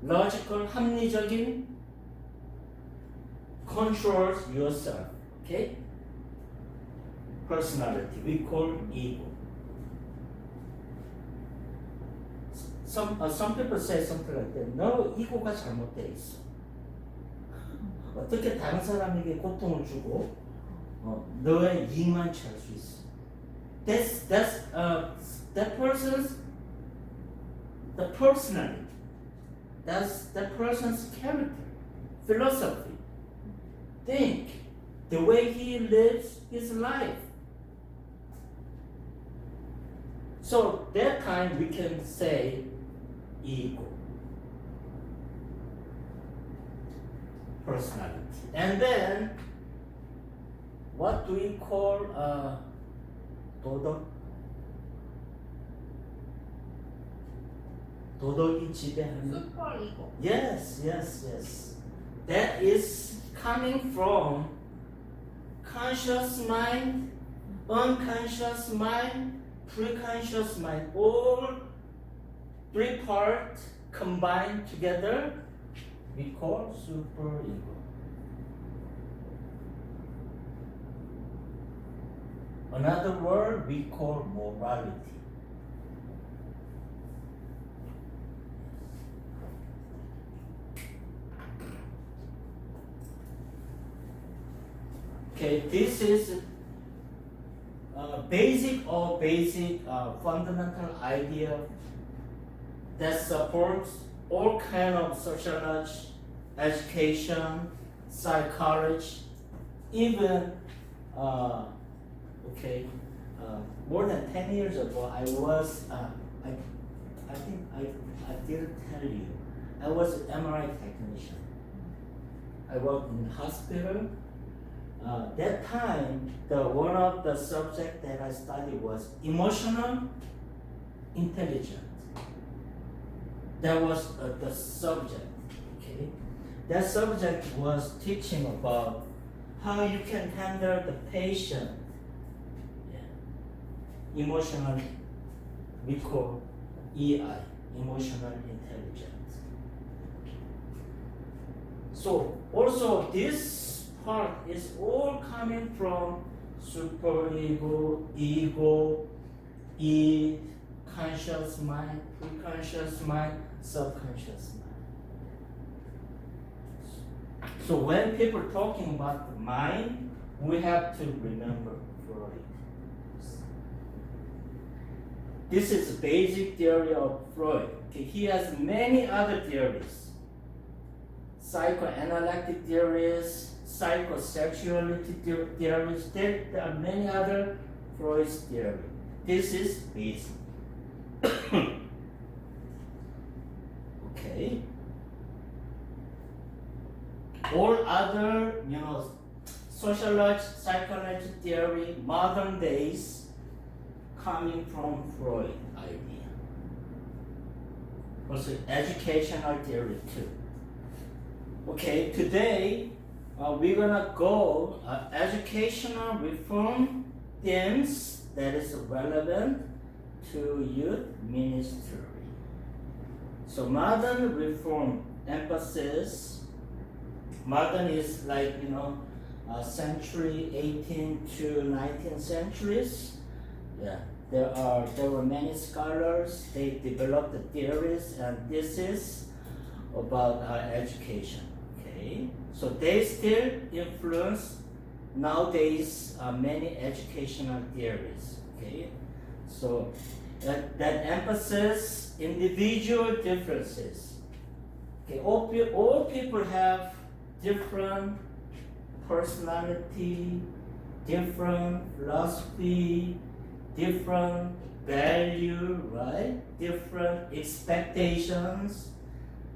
logical, 합리적인 controls yourself. Okay? Personality we call ego. Some people say something like that. 너 이고가 잘못되어 있어. 어떻게 다른 사람에게 고통을 주고 너의 이익만 취할 수 있어? That person's the personality. That's that person's character, philosophy, think, the way he lives his life. So that time we can say ego, personality. And then what do we call 도덕? 도덕이 지배하는. super ego. Yes. That is coming from conscious mind, unconscious mind, preconscious mind. All three parts combined together, we call superego. Another word we call morality. Okay, this is basic fundamental idea that supports all kind of sociology, education, psychology, even more than 10 years ago, I was I think I didn't tell you, I was an MRI technician. I worked in the hospital. That time, one of the subject that I studied was emotional intelligence. That was the subject. Okay, that subject was teaching about how you can handle the patient. Emotional, we call EI, emotional intelligence. So also this part is all coming from superego, ego, conscious mind, preconscious mind, subconscious mind. So when people are talking about the mind, we have to remember Freud. This is the basic theory of Freud. Okay, he has many other theories. Psychoanalytic theories, psychosexuality theories, there are many other Freud's theory. This is basic. Okay. All other, sociology, psychology theory, modern days, coming from Freud idea. Also educational theory too. Okay, today we're gonna go educational reform themes that is relevant to youth ministry. So modern reform emphasis, modern is like, century 18th to 19th centuries. Yeah, there were many scholars, they developed the theories, and this is about education. Okay, so they still influence nowadays many educational theories. Okay, so that emphasis individual differences. Okay, all people have different personality, different philosophy, different value, right? Different expectations,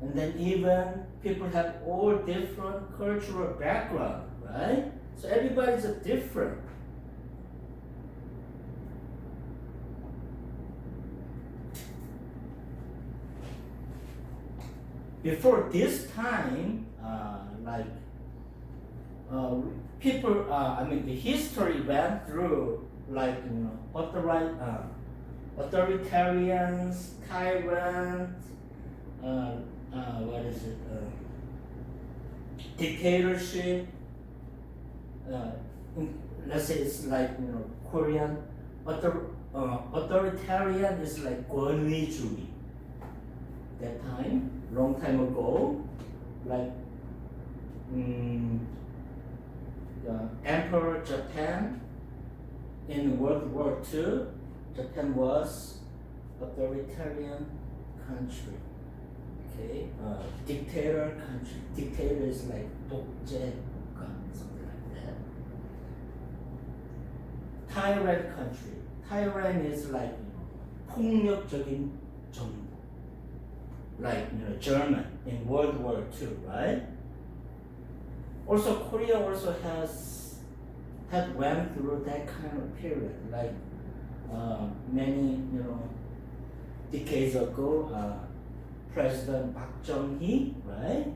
and then even people have all different cultural background, right? So everybody's different. Before this time, people, the history went through authoritarians, tyrants, what is it? Dictatorship. Let's say it's like Korean authoritarian is like 권위주의. That time, long time ago, like the Emperor Japan in World War II, Japan was authoritarian country. Okay, dictator country. Dictator is like 독재국가, something like that. Tyrant country. Tyrant is like 폭력적인 정부. Like German in World War II, right? Also, Korea also had went through that kind of period, like many decades ago. President Park Chung-hee, right?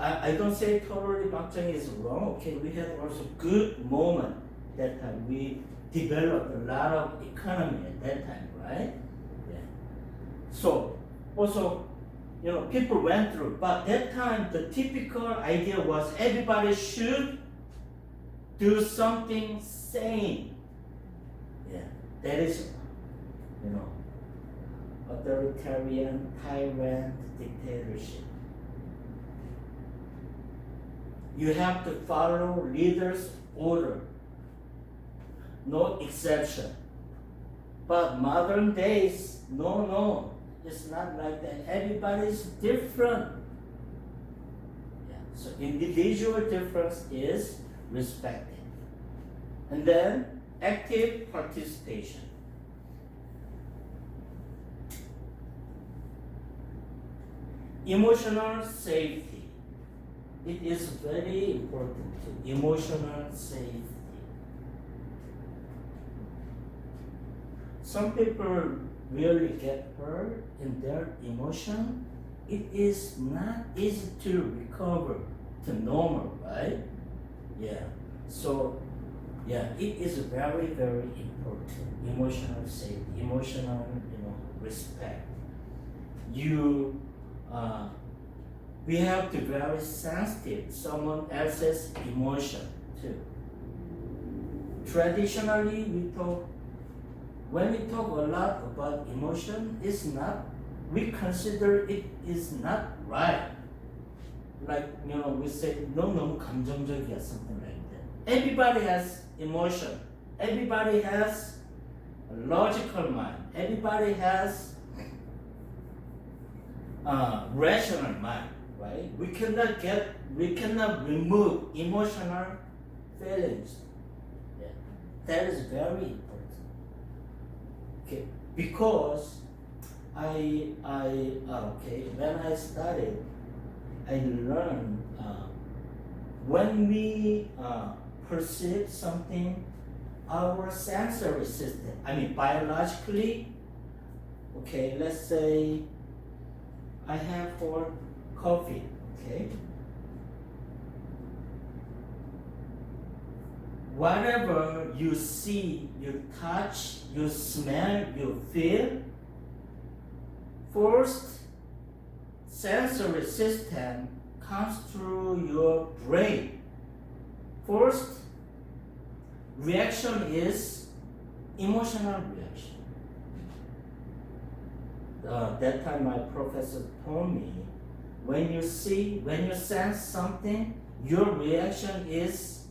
I don't say totally Park Chung-hee is wrong. Okay, we had also good moment that time. We developed a lot of economy at that time, right? Yeah. So also, people went through, but that time the typical idea was everybody should do something sane. Yeah, that is, authoritarian, tyrant, dictatorship. You have to follow leaders' order, no exception. But modern days, no, it's not like that. Everybody's different. Yeah. So individual difference is respected. And then active participation. Emotional safety. It is very important. Emotional safety. Some people really get hurt in their emotion. It is not easy to recover to normal, right? Yeah. So, yeah, it is very, very important. Emotional safety, emotional, respect. We have to be very sensitive to someone else's emotion too. Traditionally, when we talk a lot about emotion, we consider it is not right. Like, we say, 너무 감정적이야, something like that. Everybody has emotion. Everybody has a logical mind. Everybody has rational mind, right? We cannot remove emotional feelings. Yeah. That is very important. Okay, because when I studied, I learned when we perceive something, our sensory system, biologically, okay, let's say I have for coffee, okay? Whatever you see, you touch, you smell, you feel, first sensory system comes through your brain. First reaction is emotional reaction. That time my professor told me, when you sense something, your reaction is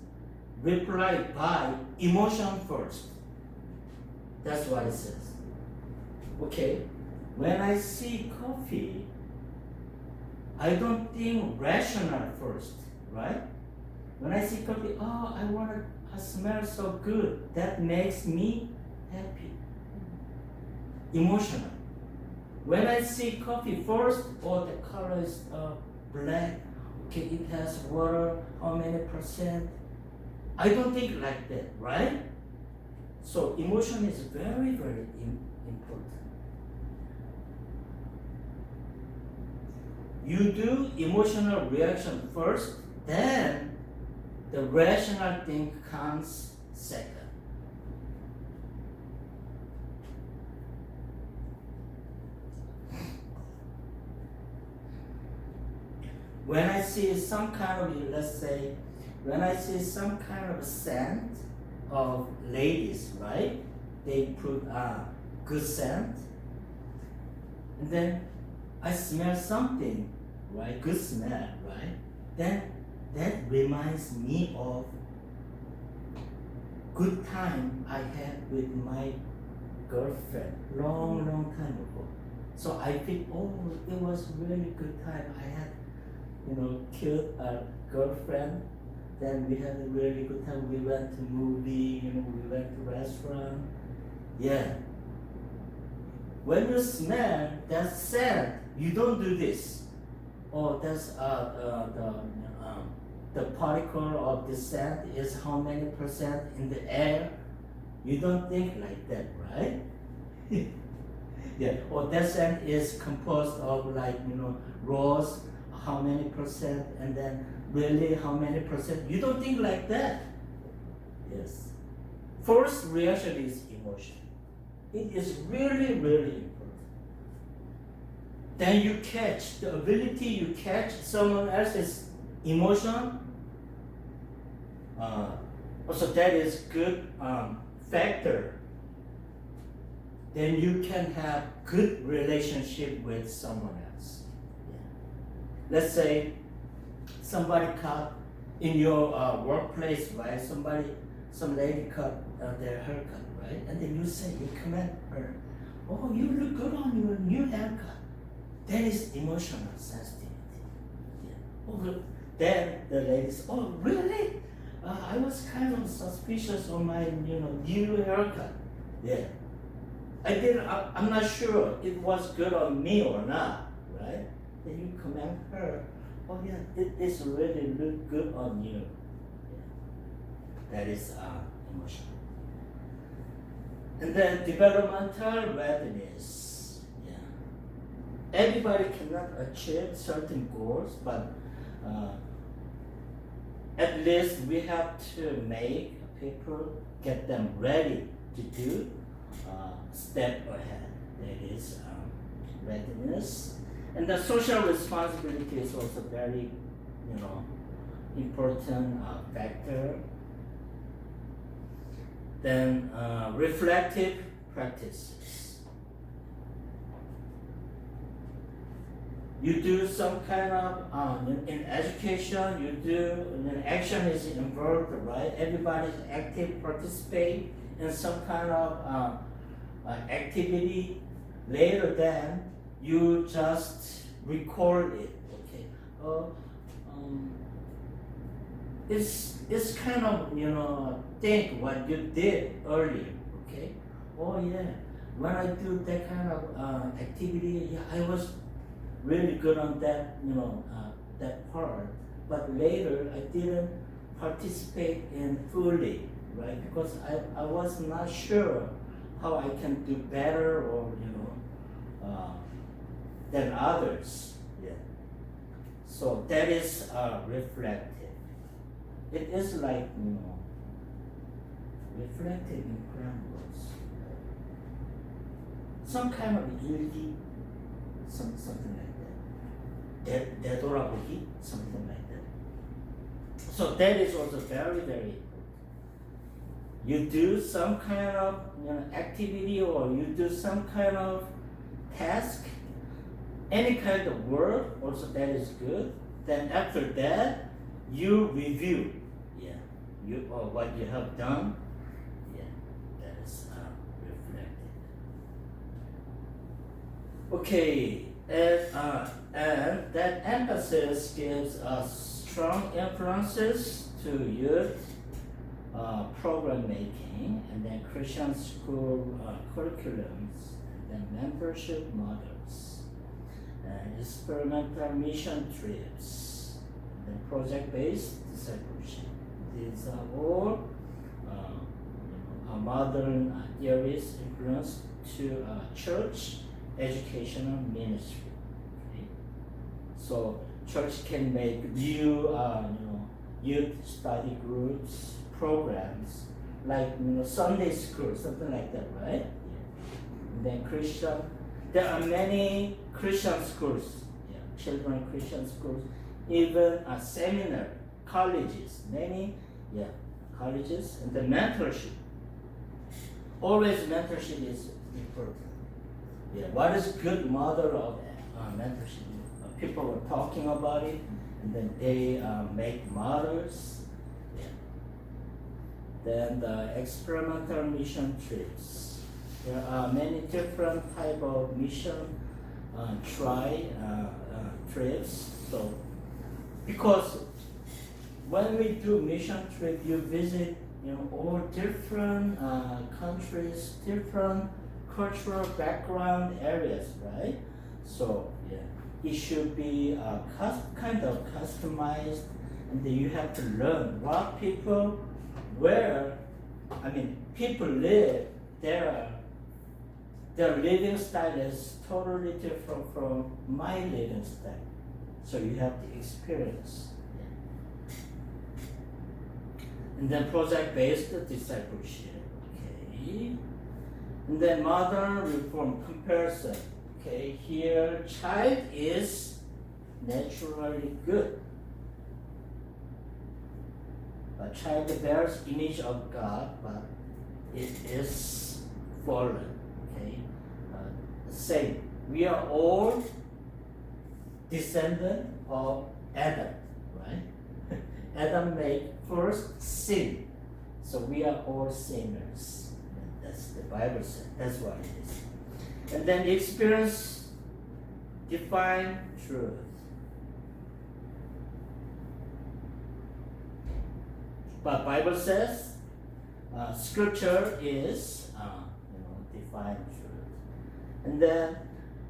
replied by emotion first. That's what it says. Okay, when I see coffee, I don't think rational first, right? When I see coffee, I smell so good. That makes me happy. Emotional. When I see coffee first, the color is black. Okay, it has water, how many percent? I don't think like that, right? So emotion is very, very important. You do emotional reaction first, then the rational thing comes second. when I see some kind of, let's say, when I see some kind of scent of ladies, right? They put good scent, and then I smell something, right? Good smell, right? Then that reminds me of good time I had with my girlfriend long time ago. So I feel, oh, it was really good time. I had, cute girlfriend. Then we had a really good time. We went to movie, we went to restaurant. Yeah. When you smell that scent, you don't do this. Oh, that's the particle of the scent is how many percent in the air. You don't think like that, right? Yeah. Or that scent is composed of rose, how many percent, and then really how many percent. You don't think like that. Yes. First reaction is emotion. It is really important. Then you catch the ability you catch someone else's emotion. Also, that is good factor. Then you can have good relationship with someone else. Yeah. Let's say somebody cut in your workplace, right? Some lady cut their haircut, right? And then you comment her, oh, you look good on your new haircut. That is emotional sensitivity. Yeah. Oh, then the lady says, oh, really? I was kind of suspicious on my, new haircut. Yeah. I'm not sure it was good on me or not, right? Then you comment her, oh yeah, it's really look good on you. Yeah. That is emotional. And then developmental readiness. Yeah. Everybody cannot achieve certain goals, but at least we have to make people get them ready to do step ahead. That is readiness. And the social responsibility is also very, important factor. Then reflective practices. You do some kind of, in education, you do, action is involved, right? Everybody active, participate in some kind of activity. Later then, you just record it, okay? It's kind of, think what you did earlier, okay? Oh yeah, when I do that kind of activity, yeah, I was really good on that, that part. But later, I didn't participate in fully, right? Because I was not sure how I can do better or, than others. Yeah. So that is reflective. It is like, reflective in crumbles. Some kind of guilty, something like that. 되돌아보기, something like that. So that is also very important. You do some kind of activity or you do some kind of task, any kind of work, also that is good. Then after that, you review, what you have done. Yeah, that is reflected. Okay, and that emphasis gives strong influences to youth program making, and then Christian school curriculums, and then mentorship models, and experimental mission trips, and then project-based discipleship. These are all modern theories influence to church educational ministry. Okay? So church can make new youth study groups, programs, like Sunday school, something like that, right? And then there are many Christian schools, children Christian schools even a seminar, colleges, many, colleges, and the mentorship. Always mentorship is important. What is good model of mentorship? People were talking about it, and then they make models. Then the experimental mission trips. There are many different type of mission trips. So, because when we do mission trip, you visit all different countries, different cultural background areas, right? So it should be kind of customized, and then you have to learn what people, people live. Their living style is totally different from my living style. So you have to experience. And then project-based discipleship. Okay. And then modern reform comparison. Okay, here child is naturally good. A child bears image of God, but it is fallen. Okay, same. We are all descendant of Adam, right? Adam made first sin, so we are all sinners. That's the Bible said. That's what it is. And then experience define truth. But Bible says Scripture is define truth. And then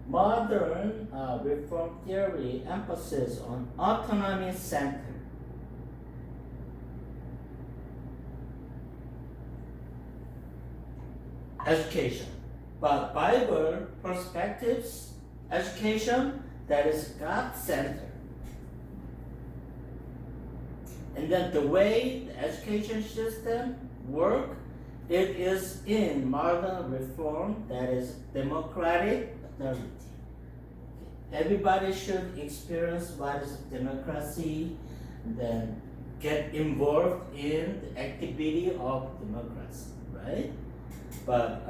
modern reform theory emphasis on autonomy center. Education. But Bible perspectives, education that is God-centered. And then the way the education system work, it is in modern reform that is democratic authority. Everybody should experience what is democracy, and then get involved in the activity of democracy, right? But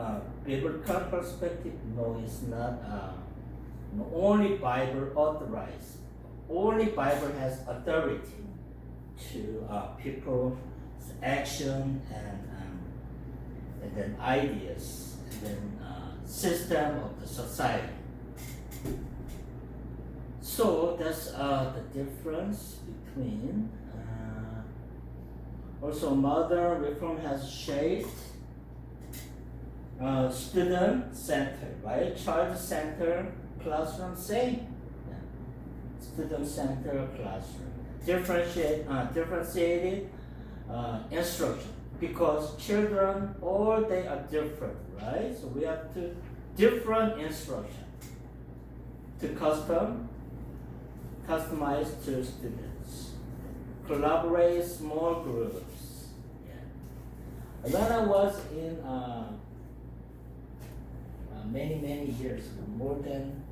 biblical perspective, no, it's not. Only Bible authorized. Only Bible has authority to people's action and then ideas and then system of the society. So that's the difference between. Also, modern reform has shaped student-centered, right? Child-centered classroom, same. Student-centered classroom. Differentiated instruction, because children, all they are different, right? So we have to different instruction to customize to students. Collaborate small groups. When I was in many years ago, more than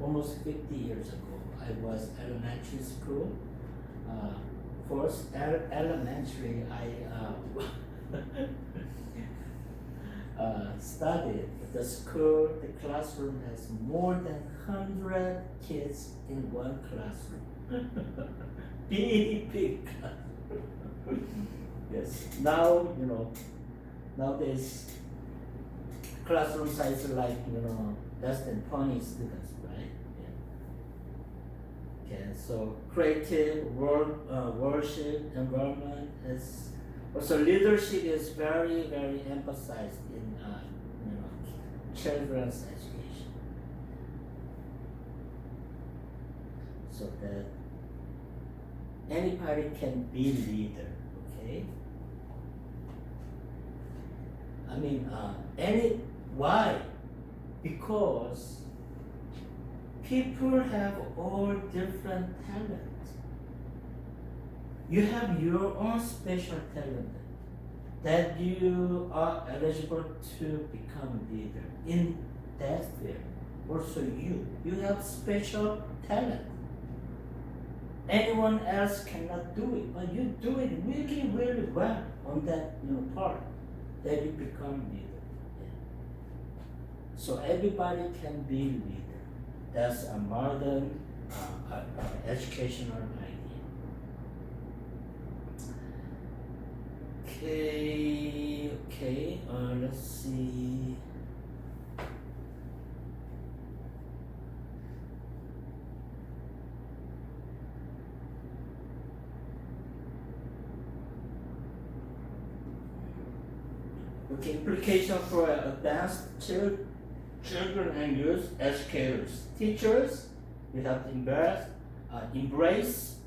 almost 50 years ago, I was elementary school. First elementary, I studied the school. The classroom has more than 100 kids in one classroom. Big classroom. Yes. Now nowadays classroom size is like less than 20 students, right? Okay, so creative worship environment is also leadership is very emphasized in children's education, so that anybody can be leader. Okay. Why? Because people have all different talents. You have your own special talent that you are eligible to become a leader in that field. also you have special talent. Anyone else cannot do it, but you do it really, really well on that part. Then you become leader. Yeah. So everybody can be leader. That's a modern educational idea. Okay. Let's see. Okay, implication for advanced children and youth educators. Teachers, you have to embrace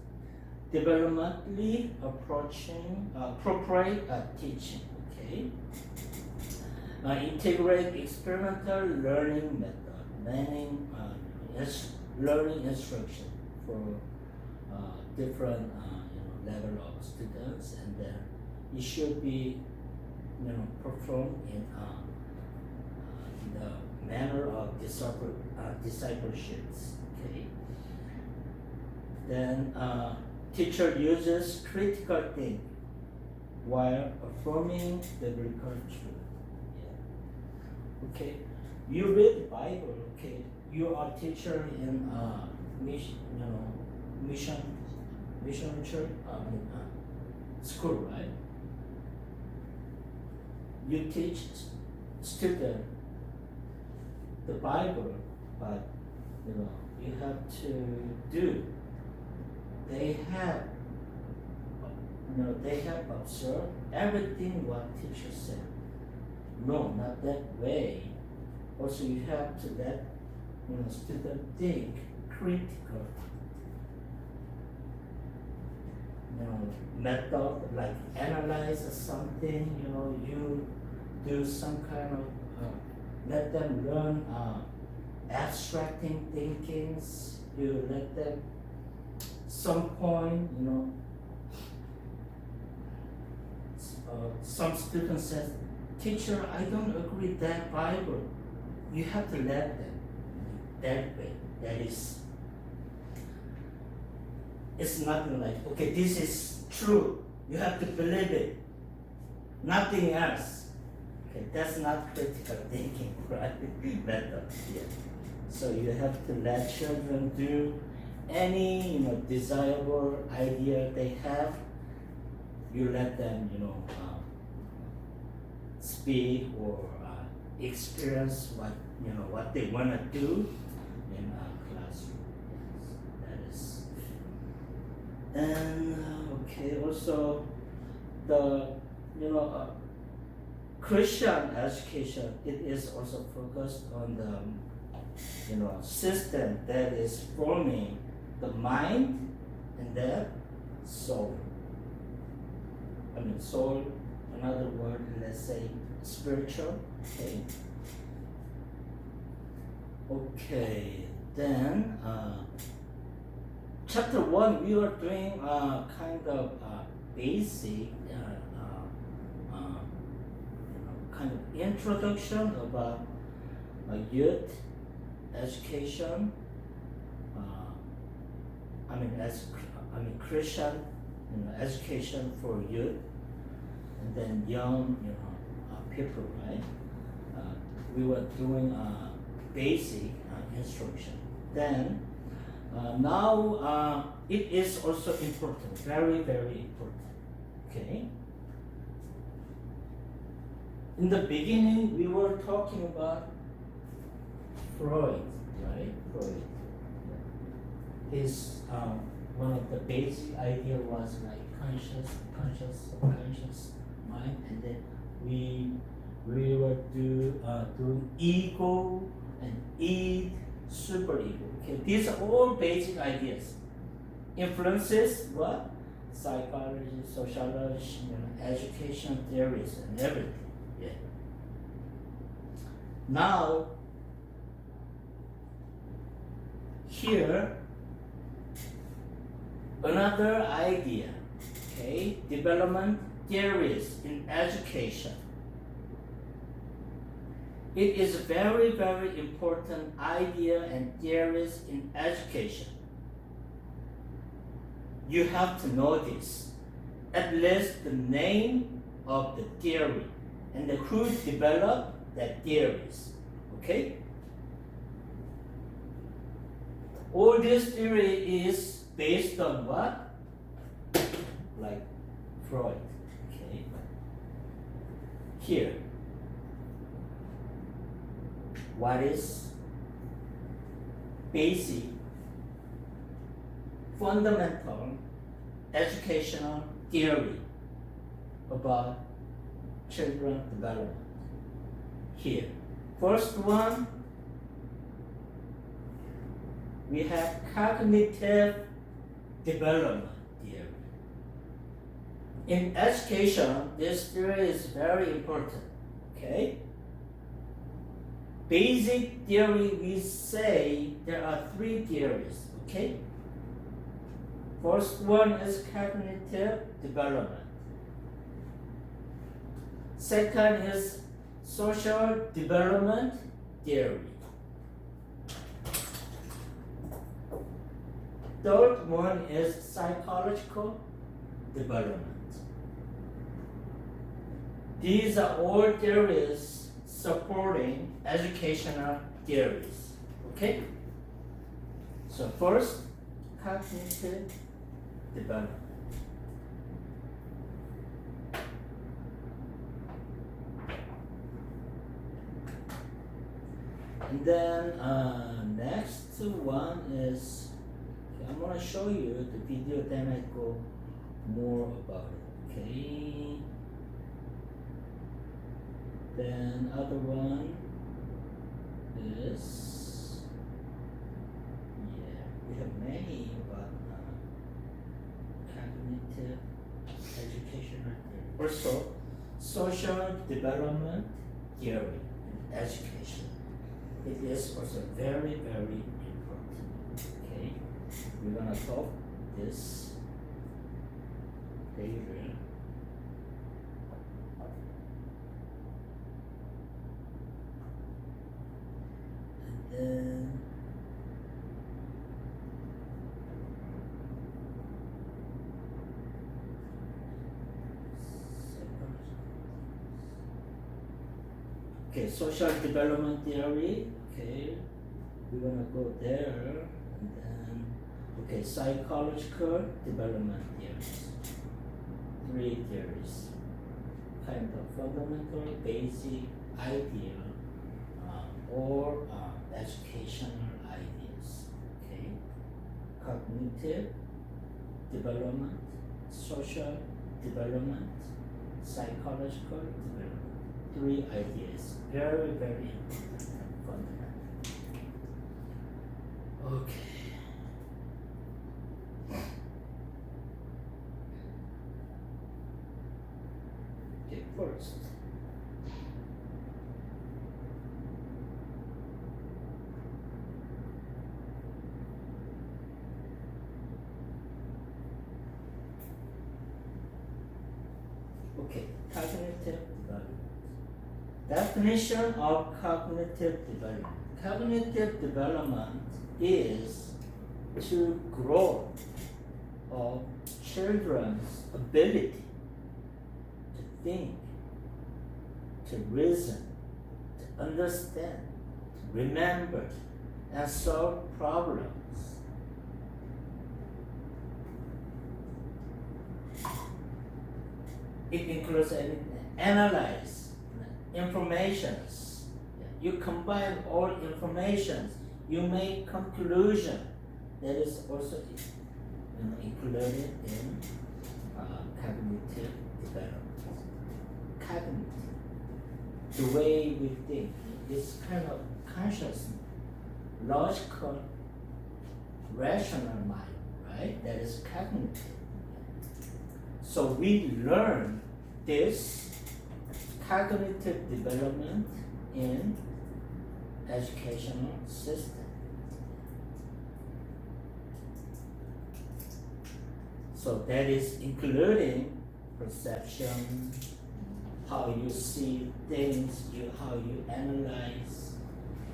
developmentally appropriate teaching. Okay, integrate experimental learning method, learning instruction for different level of students, and then it should be performed in the manner of discipleships. Okay. Then teacher uses critical thinking while affirming biblical truth. Yeah. Okay. You read the Bible. Okay. You are teacher in mission church. School, right? You teach student the Bible, but you have to do. They have observed everything what teacher said. No, not that way. Also, you have to let student think critical. Method like analyze something. You do some kind of let them learn abstracting thinkings. You let them some point. Some student says, "Teacher, I don't agree with that Bible." You have to let them that way. That is. It's nothing like, okay, this is true. You have to believe it. Nothing else. Okay, that's not critical thinking, right? Method. Yeah. So you have to let children do any desirable idea they have. You let them speak or experience what they want to do in a classroom. That is. And okay, also the Christian education, it is also focused on the system that is forming the mind and the soul. Soul, another word, let's say spiritual. Okay, then chapter 1, we are doing kind of basic kind of introduction about youth education. Christian education for youth, and then young people, right? We were doing basic instruction. Then now it is also important, very, very important. Okay. In the beginning, we were talking about Freud, right? Freud. His one of the basic idea was like subconscious mind, and then we were doing ego and id, super ego. Okay, these are all basic ideas. Influences what? Psychology, sociology, education theories, and everything. Yeah. Now, here, another idea, okay, development theories in education. It is a very, very important idea and theories in education. You have to know this, at least the name of the theory and who developed that theories. Okay? All this theory is based on what? Like Freud. Okay? Here. What is basic, fundamental educational theory about children development? Here. First one, we have cognitive development theory. In education, this theory is very important. Okay? Basic theory, we say there are three theories. Okay? First one is cognitive development. Second is social development theory. Third one is psychological development. These are all theories supporting educational theories. Okay? So first, cognitive development. And then next one is, I'm going to show you the video, then I go more about it. Okay. Then other one is, we have many, but cognitive educational theory. Also, social development theory in education. It is also very, very important. Okay, we're gonna talk this later. And then okay, social development theory. Okay, we're gonna go there, and then okay, psychological development theories. Three theories, kind of fundamental, basic idea, or educational ideas. Okay, cognitive development, social development, psychological development. Three ideas, very, very important and fundamental. Okay. Okay, first. Okay, cognitive development. Definition of cognitive development. Cognitive development is to grow of children's ability to think, to reason, to understand, to remember, and solve problems. It includes analyze informations. You combine all informations. You make conclusion. That is also included in cognitive development. Cognitive, the way we think, is kind of conscious, logical, rational mind, right? That is cognitive. So we learn this cognitive development in educational system. So that is including perception, how you see things, how you analyze,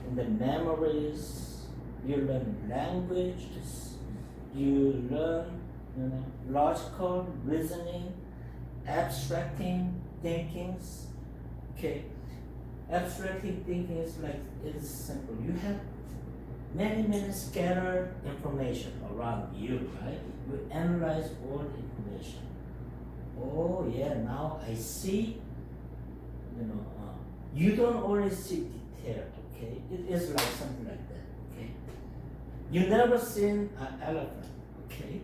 and the memories, you learn languages, you learn logical reasoning, abstracting thinkings. Okay, abstracting thinking is simple. You have many scattered information around you, right? You analyze all the information. Oh yeah, now I see. You don't always see detail. Okay, it is like something like that. Okay, you never seen an elephant. Okay,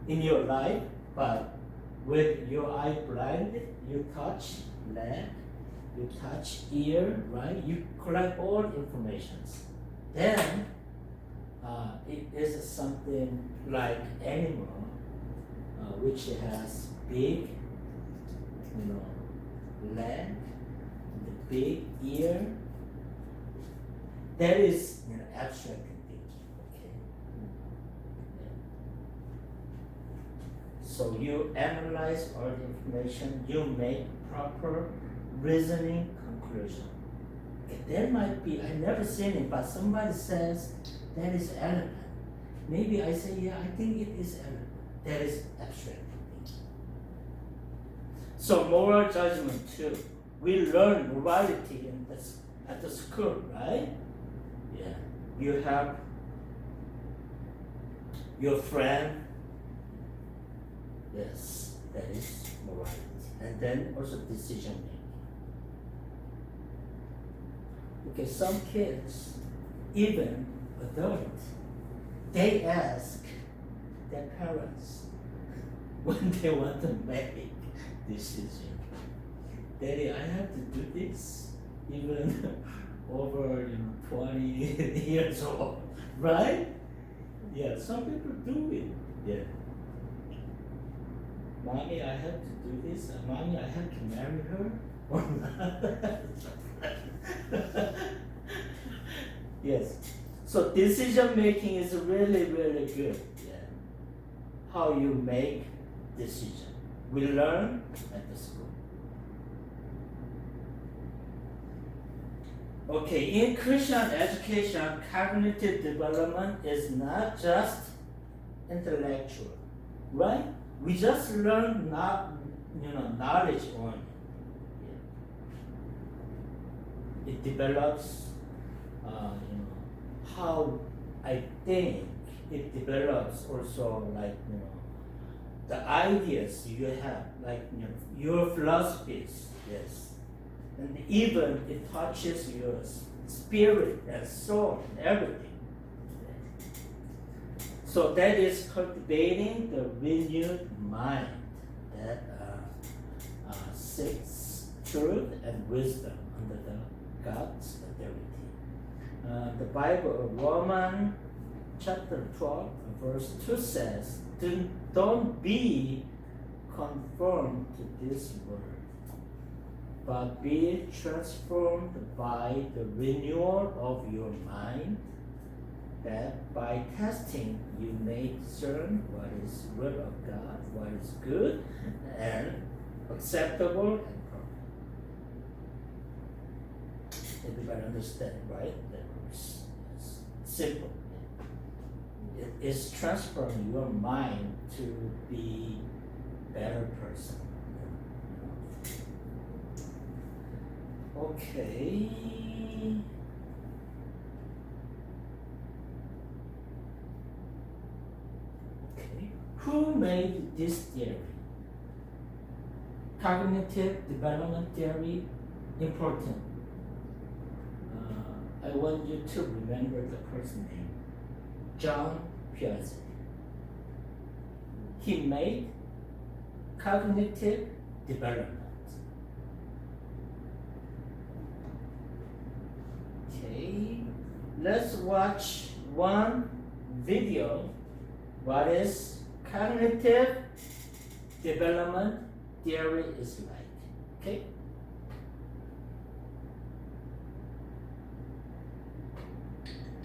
in your life, but with your eye blinded, you touch leg, you touch ear, right? You collect all informations. Then it is something like animal, which has big, leg, the big ear. That is abstract thinking. Okay. So you analyze all the information. You make proper reasoning conclusion. Okay, there might be, I never seen it, but somebody says that is elephant. Maybe I say, yeah, I think it is elephant. That is abstract thinking. So moral judgment too. We learn morality at the school, right? Yeah. You have your friend. Yes, that is morality. And then also decision making. Okay, some kids, even adults, they ask their parents when they want to make decision. Daddy, I have to do this even over 20 years old, right? Yeah, some people do it. Yeah. Mommy, I have to do this. Mommy, I have to marry her or not. Yes. So decision making is really good. Yeah. How you make decision. We learn at the school. Okay, in Christian education, cognitive development is not just intellectual, right? We just learn knowledge only. Yeah. It develops, how I think. It develops also the ideas you have, your philosophies, yes. And even it touches your spirit and soul and everything. So that is cultivating the renewed mind that seeks truth and wisdom under the God's authority. The Bible, Romans chapter 12, verse 2 says, don't be conformed to this world, but be transformed by the renewal of your mind, that by testing you may discern what is will of God, what is good and acceptable and perfect. Everybody understand, right? That verse is simple. It is transforming your mind to be a better person. Okay. Who made this theory? Cognitive development theory, important. I want you to remember the person's name, John Piaget. He made cognitive development. Okay, let's watch one video. What is cognitive development theory is like? Okay.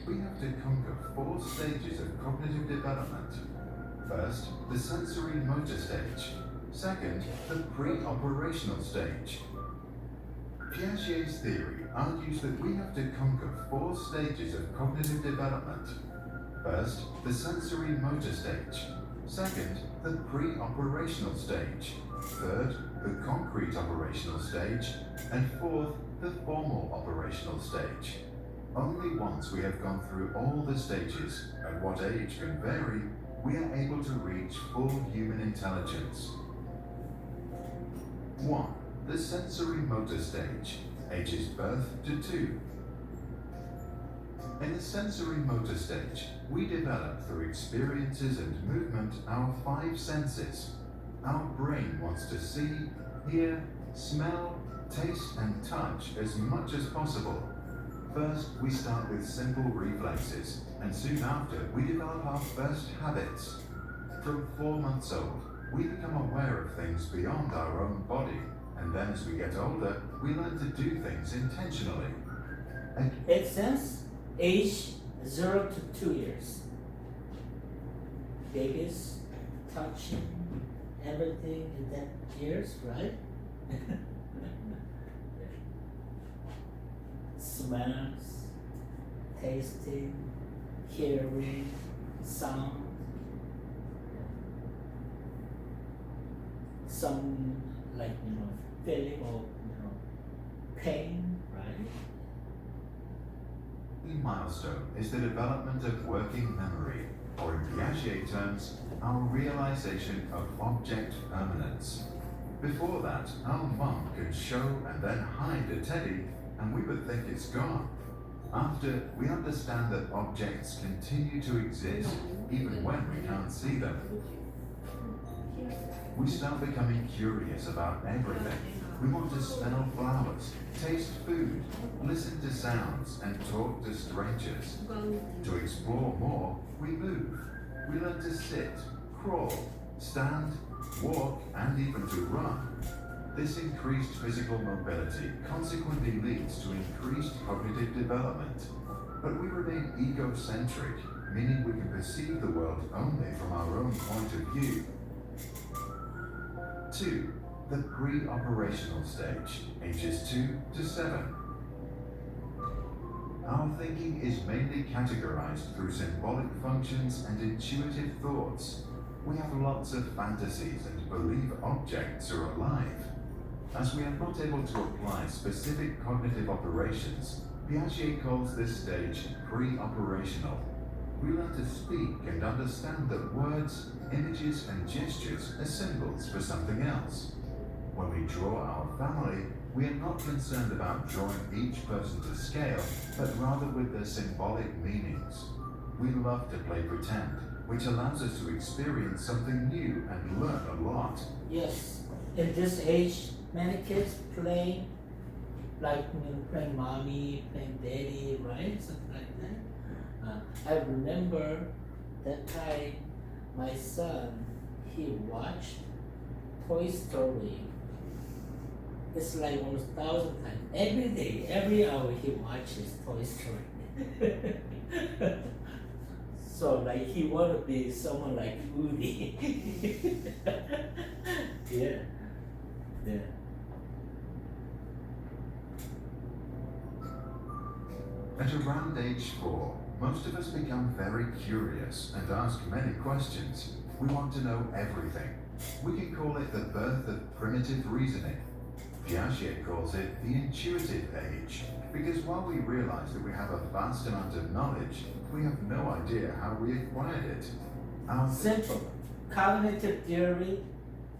We have to conquer 4 stages of cognitive development. First, the sensory motor stage. Second, the pre-operational stage. Piaget's theory argues that we have to conquer 4 stages of cognitive development. First, the sensory motor stage. Second, the pre-operational stage. Third, the concrete operational stage. And fourth, the formal operational stage. Only once we have gone through all the stages, at what age can vary, we are able to reach full human intelligence. 1. The sensory motor stage, ages birth to 2. In the sensory motor stage, we develop through experiences and movement our 5 senses. Our brain wants to see, hear, smell, taste and touch as much as possible. First, we start with simple reflexes, and soon after, we develop our first habits. From 4 months old, we become aware of things beyond our own body, and then as we get older, we learn to do things intentionally. It says age 0 to 2 years. Babies touching everything in that years, right? Smells, tasting, hearing, sound. Some feeling of pain, right? The milestone is the development of working memory, or in Piaget terms, our realization of object permanence. Before that, our mum can show and then hide a teddy, and we would think it's gone. After, we understand that objects continue to exist even when we can't see them. We start becoming curious about everything. We want to smell flowers, taste food, listen to sounds, and talk to strangers. To explore more, we move. We learn to sit, crawl, stand, walk, and even to run. This increased physical mobility consequently leads to increased cognitive development. But we remain egocentric, meaning we can perceive the world only from our own point of view. 2. The pre-operational stage, ages 2 to 7. Our thinking is mainly categorized through symbolic functions and intuitive thoughts. We have lots of fantasies and believe objects are alive. As we are not able to apply specific cognitive operations, Piaget calls this stage pre-operational. We learn to speak and understand that words, images, and gestures are symbols for something else. When we draw our family, we are not concerned about drawing each person to scale, but rather with their symbolic meanings. We love to play pretend, which allows us to experience something new and learn a lot. Yes, in this age, many kids play playing mommy, playing daddy, right? Something like that. I remember that time my son, he watched Toy Story. It's like almost 1,000 times. Every day, every hour he watches Toy Story. So he want to be someone like Woody. Yeah. At around age 4, most of us become very curious and ask many questions. We want to know everything. We can call it the birth of primitive reasoning. Piaget calls it the intuitive age, because while we realize that we have a vast amount of knowledge, we have no idea how we acquired it. Simple. Cognitive theory,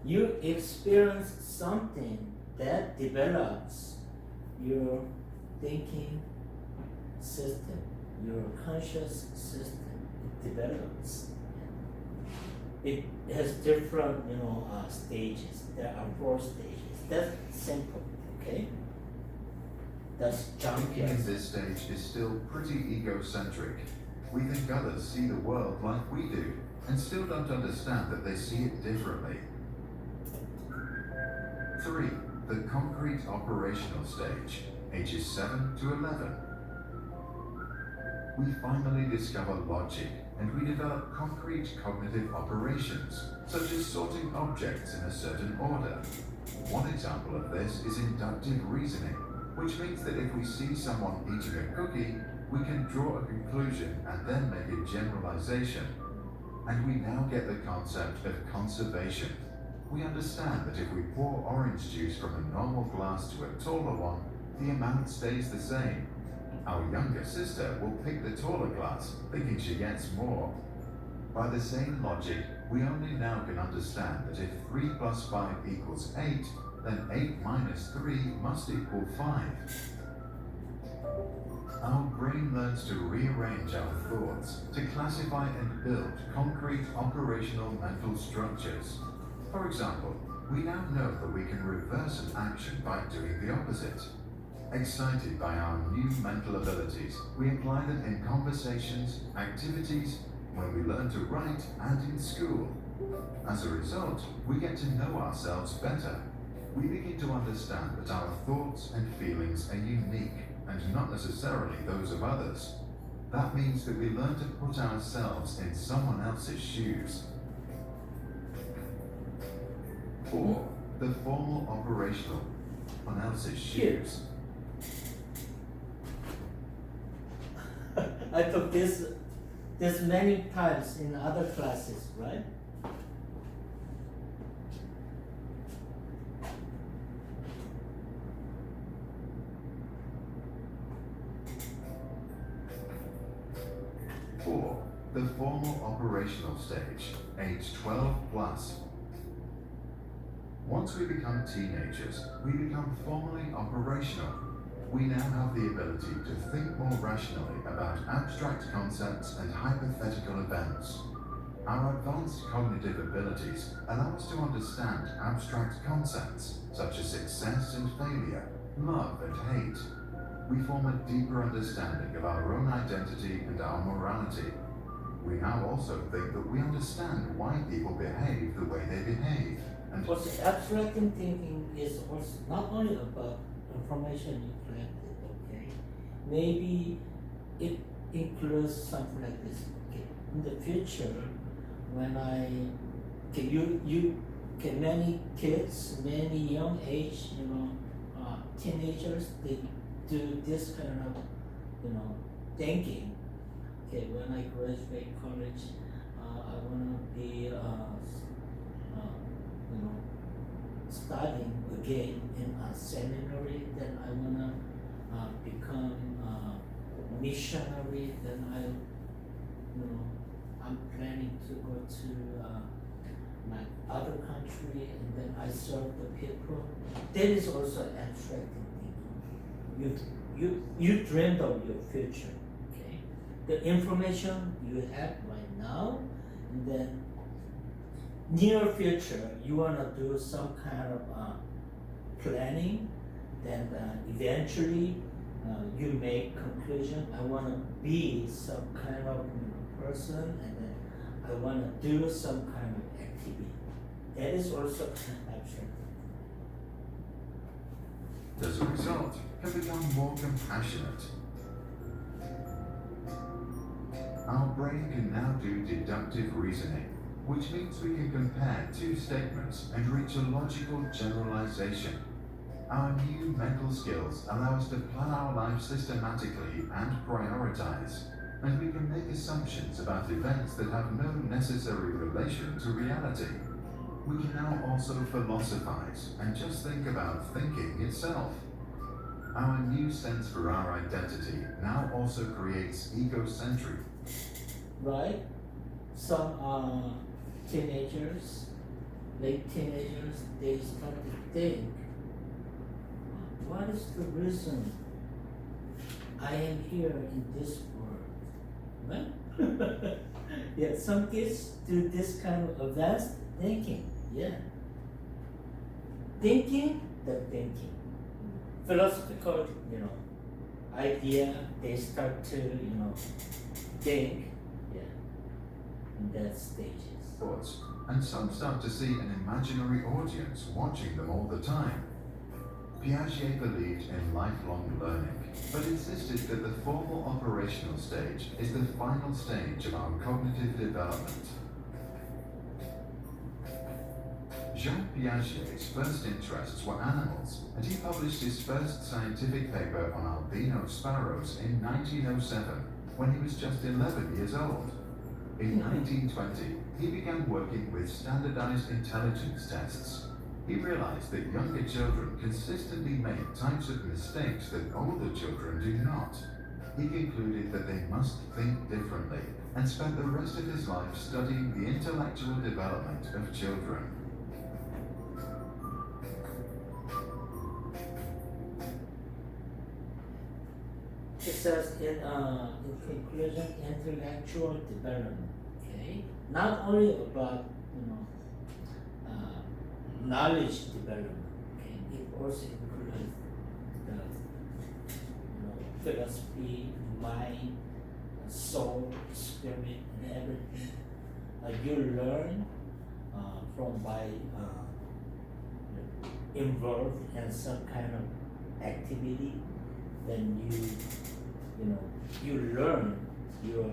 you experience something that develops your thinking system, your conscious system. It develops. It has different, stages. There are 4 stages. That's simple, okay? That's Thinking in this stage is still pretty egocentric. We think others see the world like we do, and still don't understand that they see it differently. 3. The concrete operational stage, ages 7 to 11. we finally discover logic and we develop concrete cognitive operations, such as sorting objects in a certain order. One example of this is inductive reasoning, which means that if we see someone eating a cookie, we can draw a conclusion and then make a generalization. And we now get the concept of conservation. We understand that if we pour orange juice from a normal glass to a taller one, the amount stays the same. Our younger sister will pick the taller glass, thinking she gets more. By the same logic, we only now can understand that if 3 plus 5 equals 8, then 8 minus 3 must equal 5. Our brain learns to rearrange our thoughts, to classify and build concrete operational mental structures. For example, we now know that we can reverse an action by doing the opposite. Excited by our new mental abilities, we apply them in conversations, activities, when we learn to write, and in school. As a result, we get to know ourselves better. We begin to understand that our thoughts and feelings are unique and not necessarily those of others. That means that we learn to put ourselves in someone else's shoes. 4. The formal operational on else's shoes. I took this many times in other classes, right? The formal operational stage, age 12 plus. Once we become teenagers, we become formally operational. We now have the ability to think more rationally about abstract concepts and hypothetical events. Our advanced cognitive abilities allow us to understand abstract concepts such as success and failure, love and hate. We form a deeper understanding of our own identity and our morality. We now also think that we understand why people behave the way they behave. And what's abstract thinking is also not only about information you collected, okay? Maybe it includes something like this. Okay, in the future, when many kids, many young age, teenagers, they do this kind of, thinking. Okay, when I graduate college, I want to be, studying again in a seminary. Then I want to become a missionary. Then I'm planning to go to my other country, and then I serve the people. That is also abstract thinking. You dreamed of your future. The information you have right now, and then near future, you want to do some kind of planning, then eventually you make conclusion, I want to be some kind of person, and then I want to do some kind of activity. That is also abstract. As a result, can become more compassionate. Our brain can now do deductive reasoning, which means we can compare two statements and reach a logical generalization. Our new mental skills allow us to plan our lives systematically and prioritize, and we can make assumptions about events that have no necessary relation to reality. We can now also philosophize and just think about thinking itself. Our new sense for our identity now also creates egocentric. Right? Some teenagers, late teenagers, they start to think, what is the reason I am here in this world? Right? Yeah, some kids do this kind of advanced thinking. Yeah. Thinking the thinking. Philosophical, idea, they start to, think, in that stages. Thoughts, and some start to see an imaginary audience watching them all the time. Piaget believed in lifelong learning, but insisted that the formal operational stage is the final stage of our cognitive development. Jacques Piaget's first interests were animals, and he published his first scientific paper on albino sparrows in 1907, when he was just 11 years old. In 1920, he began working with standardized intelligence tests. He realized that younger children consistently make types of mistakes that older children do not. He concluded that they must think differently, and spent the rest of his life studying the intellectual development of children. It says in conclusion, intellectual development. Okay, not only about knowledge development. Okay, it also includes the philosophy, mind, soul, spirit, and everything. You learn from by involved in some kind of activity. Then you learn your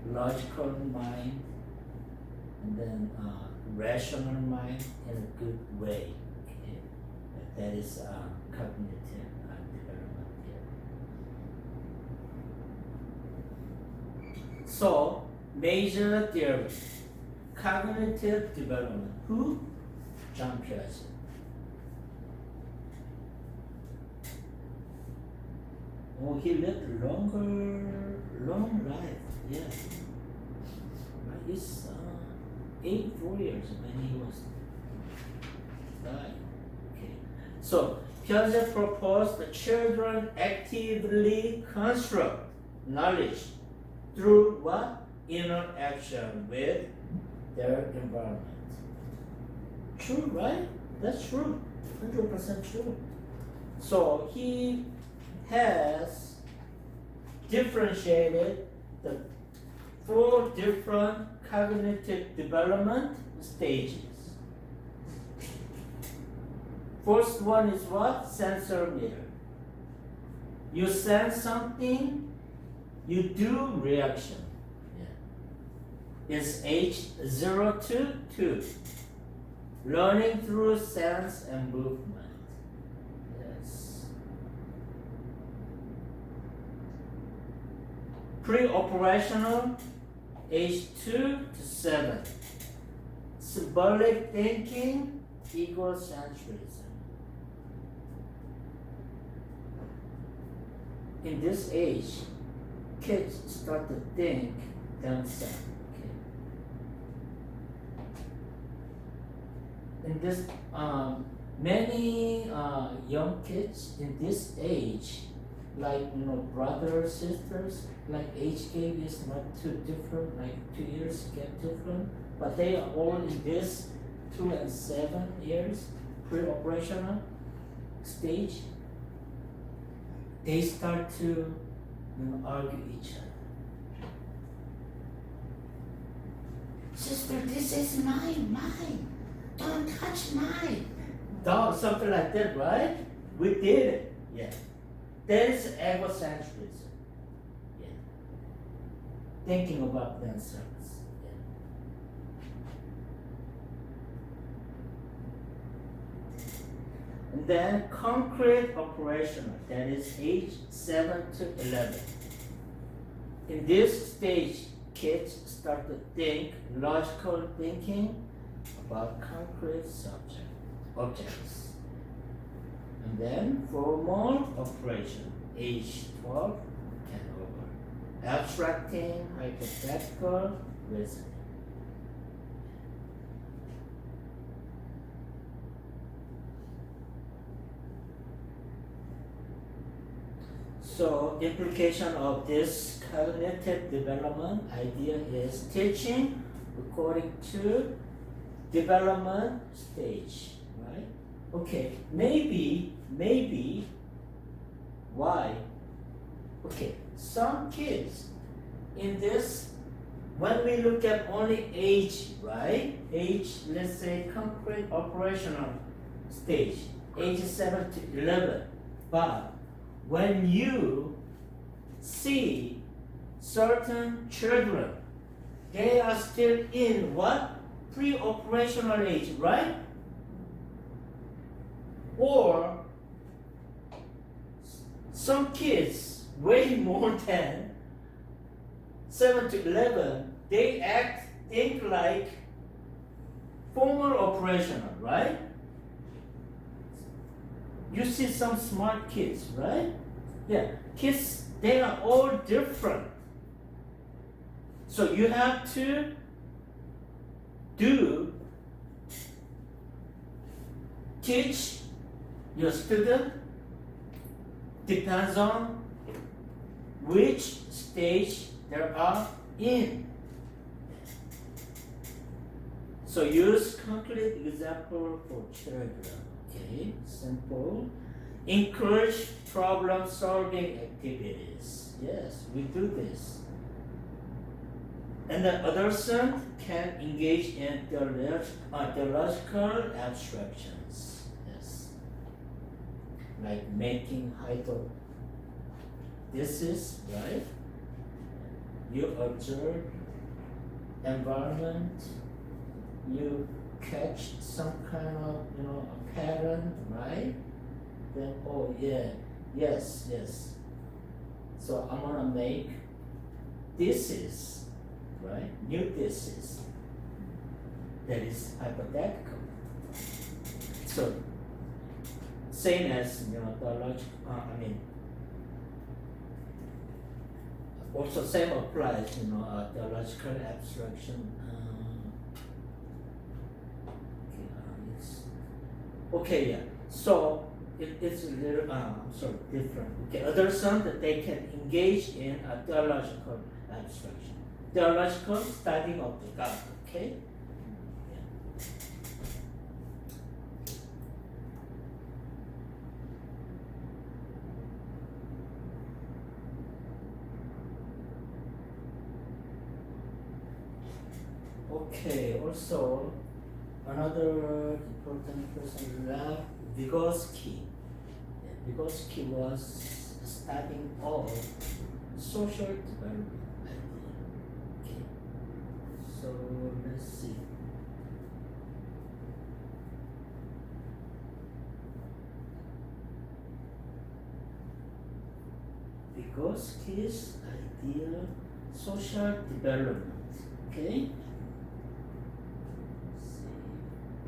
logical mind and then rational mind in a good way. Okay? That is cognitive development here. So major theory, cognitive development. Who? John Piaget. Oh, he lived long life, yes. He's 84 years when he was died. Okay. So Piaget proposed that children actively construct knowledge through what? Interaction with their environment. True, right? That's true. 100% true. So he has differentiated the 4 different cognitive development stages. First one is what? Sensorimeter. You sense something, you do reaction. Yeah. It's age 0 to 2. Learning through sense and movement. Pre-operational, age 2 to 7. Symbolic thinking, egocentrism. In this age, kids start to think themselves. Okay? In this, many young kids in this age, like brothers, sisters, like age gap is not too different, like 2 years gap different, but they are all in this 2 and 7 years pre-operational stage. They start to argue each other. Sister, this is mine. Don't touch mine. Something like that, right? We did it. Yeah. That is egocentrism. Yeah. Thinking about themselves. Yeah. And then concrete operational, that is age 7 to 11. In this stage, kids start to think, logical thinking about concrete objects. And then formal operation, age 12 and over. Abstracting, hypothetical, reasoning. So implication of this cognitive development idea is teaching according to development stage, right? Okay, maybe, why? Okay, some kids in this, when we look at only age, right? Age, let's say concrete operational stage, age 7 to 11. But when you see certain children, they are still in what? Pre-operational age, right? Or some kids way more than 7 to 11, they think like formal operational, right? You see some smart kids, right? Yeah, kids, they are all different. So you have to teach your student depends on which stage they are in. So use concrete example for children. Okay, simple. Encourage problem-solving activities. Yes, we do this. And the adolescent can engage in theological abstractions. Yes, like making idol. This is right. You observe environment. You catch some kind of a pattern, right? Then oh yeah, yes. So I'm gonna make thesis, right? New thesis that is hypothetical. So same as the logic. Also same applies. The logical abstraction. Okay, yeah. So it's a little, different. Okay, adolescent that they can engage in a theological abstraction, theological studying of the God. Okay. Okay. Also, another important person, Lev Vygotsky. Vygotsky was studying all social development. Okay, so let's see. Vygotsky's idea, social development. Okay.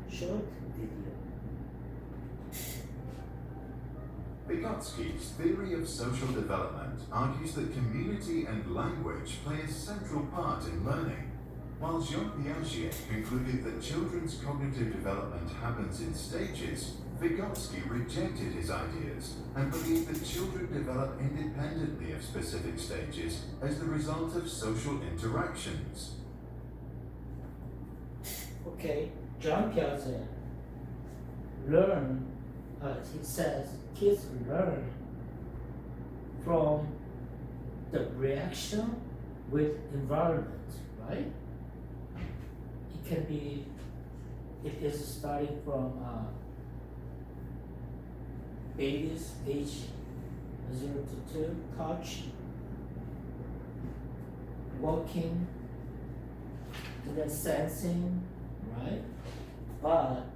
Short video. Vygotsky's theory of social development argues that community and language play a central part in learning, while Jean Piaget concluded that children's cognitive development happens in stages. Vygotsky rejected his ideas and believed that children develop independently of specific stages as the result of social interactions. Okay. John Piaget he says kids learn from the reaction with environment, right? It is starting from babies age 0 to 2, touch, walking, and then sensing, right? But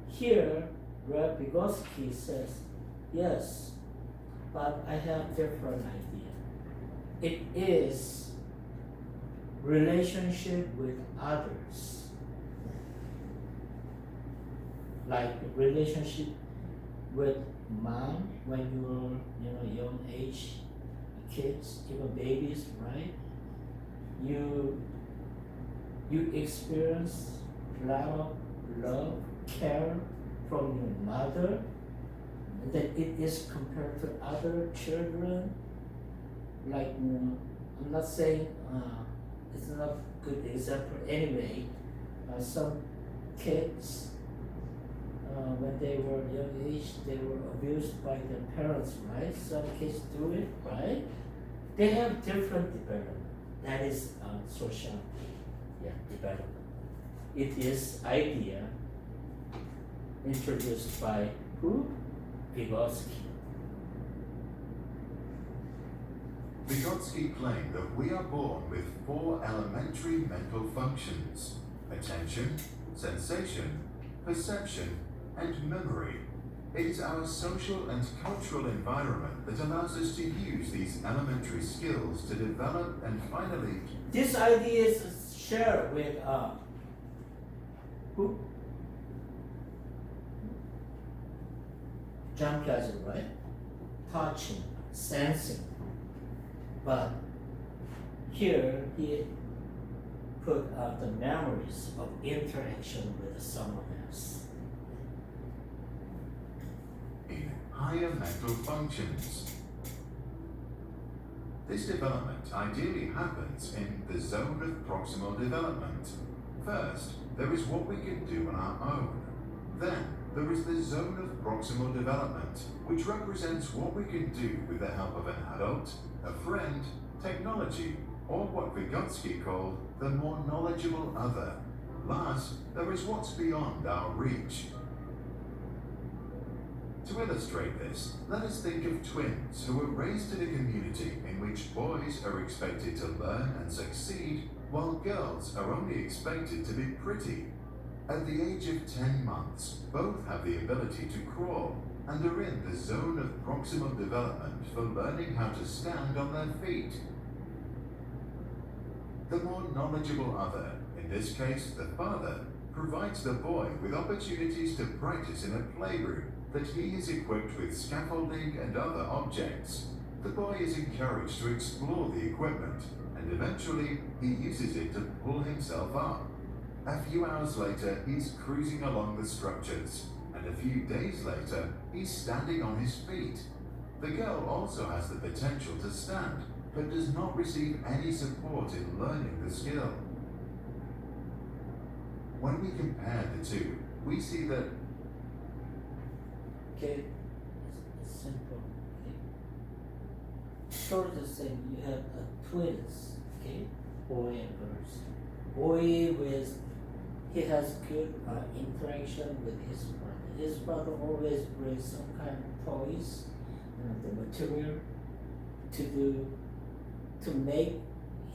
here, Rev Vygotsky says, yes, but I have different idea. It is relationship with others, like relationship with mom when you were, young age, kids, even babies, right? You experience a lot of love, care from your mother, and that it is compared to other children. Like, I'm not saying it's not a good example anyway. Some kids, when they were young age, they were abused by their parents, right? Some kids do it, right? They have different development. That is social development. It is idea introduced by who? Vygotsky. Vygotsky claimed that we are born with 4 elementary mental functions: attention, sensation, perception, and memory. It is our social and cultural environment that allows us to use these elementary skills to develop and finally... This idea is shared with who? John Piaget, right? Touching, sensing. But here he put the memories of interaction with someone else. in higher mental functions. This development ideally happens in the zone of proximal development. First, there is what we can do on our own. Then, there is the zone of proximal development, which represents what we can do with the help of an adult, a friend, technology, or what Vygotsky called the more knowledgeable other. Last, there is what's beyond our reach. To illustrate this, let us think of twins who were raised in a community in which boys are expected to learn and succeed, while girls are only expected to be pretty. At the age of 10 months, both have the ability to crawl and are in the zone of proximal development for learning how to stand on their feet. The more knowledgeable other, in this case the father, provides the boy with opportunities to practice in a playroom that he is equipped with scaffolding and other objects. The boy is encouraged to explore the equipment, and eventually he uses it to pull himself up. A few hours later, he's cruising along the structures, and a few days later, he's standing on his feet. The girl also has the potential to stand, but does not receive any support in learning the skill. When we compare the two, we see that Okay, it's simple. Okay. Sort of the same. You have twins. Okay, boy and girls. Boy he has good interaction with his brother. His brother always brings some kind of toys, the material to make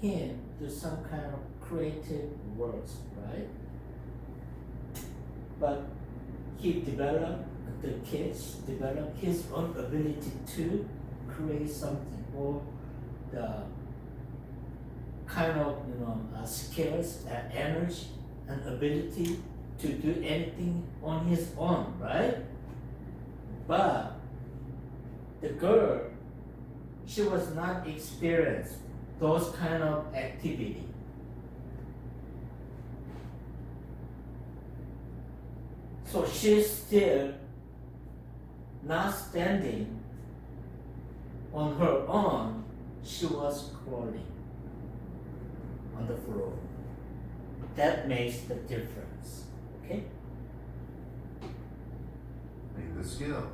him do some kind of creative works, right? But the kids develop his own ability to create something, or the kind of skills and energy and ability to do anything on his own, right? But the girl, she was not experienced those kind of activity. So she's still not standing on her own, she was crawling on the floor. That makes the difference, okay? in the skill.